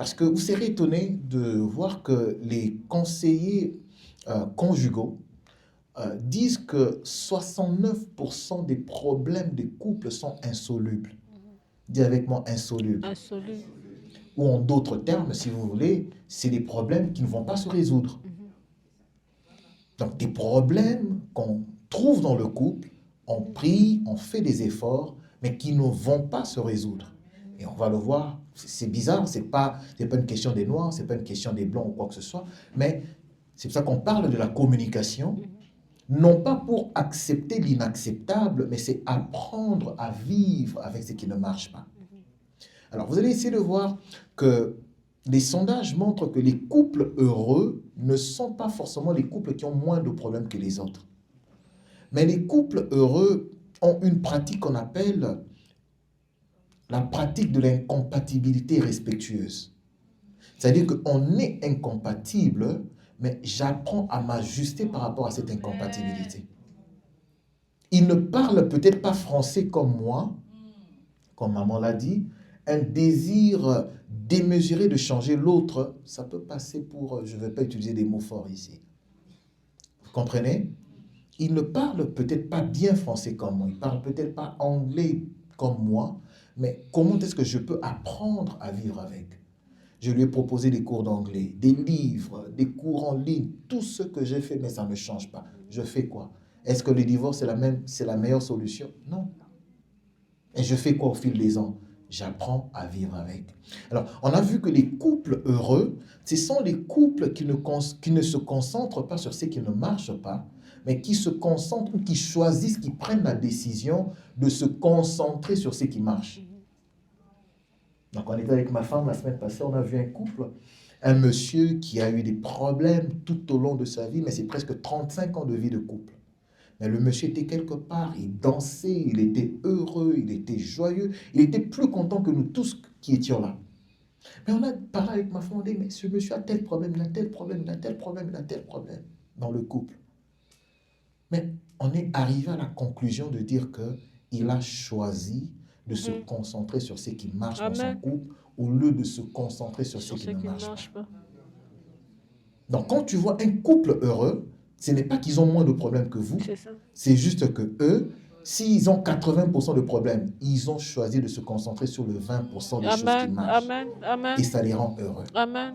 Parce que vous serez étonné de voir que les conseillers conjugaux disent que 69% des problèmes des couples sont insolubles. Dis avec moi insolubles. Insoluble. Ou en d'autres termes, si vous voulez, c'est des problèmes qui ne vont pas se résoudre. Donc des problèmes qu'on trouve dans le couple, on prie, on fait des efforts, mais qui ne vont pas se résoudre. Et on va le voir, c'est bizarre, c'est pas une question des noirs, c'est pas une question des blancs ou quoi que ce soit, mais c'est pour ça qu'on parle de la communication, non pas pour accepter l'inacceptable, mais c'est apprendre à vivre avec ce qui ne marche pas. Alors, vous allez essayer de voir que les sondages montrent que les couples heureux ne sont pas forcément les couples qui ont moins de problèmes que les autres. Mais les couples heureux ont une pratique qu'on appelle la pratique de l'incompatibilité respectueuse. C'est-à-dire qu'on est incompatible, mais j'apprends à m'ajuster par rapport à cette incompatibilité. Il ne parle peut-être pas français comme moi, comme maman l'a dit, un désir démesuré de changer l'autre, ça peut passer pour, je ne vais pas utiliser des mots forts ici. Vous comprenez? Il ne parle peut-être pas bien français comme moi, il ne parle peut-être pas anglais comme moi, mais comment est-ce que je peux apprendre à vivre avec? Je lui ai proposé des cours d'anglais, des livres, des cours en ligne, tout ce que j'ai fait, mais ça ne change pas. Je fais quoi? Est-ce que le divorce c'est la meilleure solution? Non. Et je fais quoi au fil des ans? J'apprends à vivre avec. Alors, on a vu que les couples heureux, ce sont les couples qui ne se concentrent pas sur ce qui ne marche pas, mais qui se concentrent, qui choisissent, qui prennent la décision de se concentrer sur ce qui marche. Donc, on était avec ma femme la semaine passée, on a vu un couple, un monsieur qui a eu des problèmes tout au long de sa vie, mais c'est presque 35 ans de vie de couple. Mais le monsieur était quelque part, il dansait, il était heureux, il était joyeux, il était plus content que nous tous qui étions là. Mais on a parlé avec ma femme, on dit, mais ce monsieur a tel problème, il a tel problème, il a tel problème, il a tel problème dans le couple. Mais on est arrivé à la conclusion de dire qu'il a choisi de se concentrer sur ce qui marche dans son couple au lieu de se concentrer sur ce qui ne marche pas. Donc quand tu vois un couple heureux, ce n'est pas qu'ils ont moins de problèmes que vous, c'est juste que eux, s'ils ont 80% de problèmes, ils ont choisi de se concentrer sur le 20% des choses qui marchent. Et ça les rend heureux. Amen.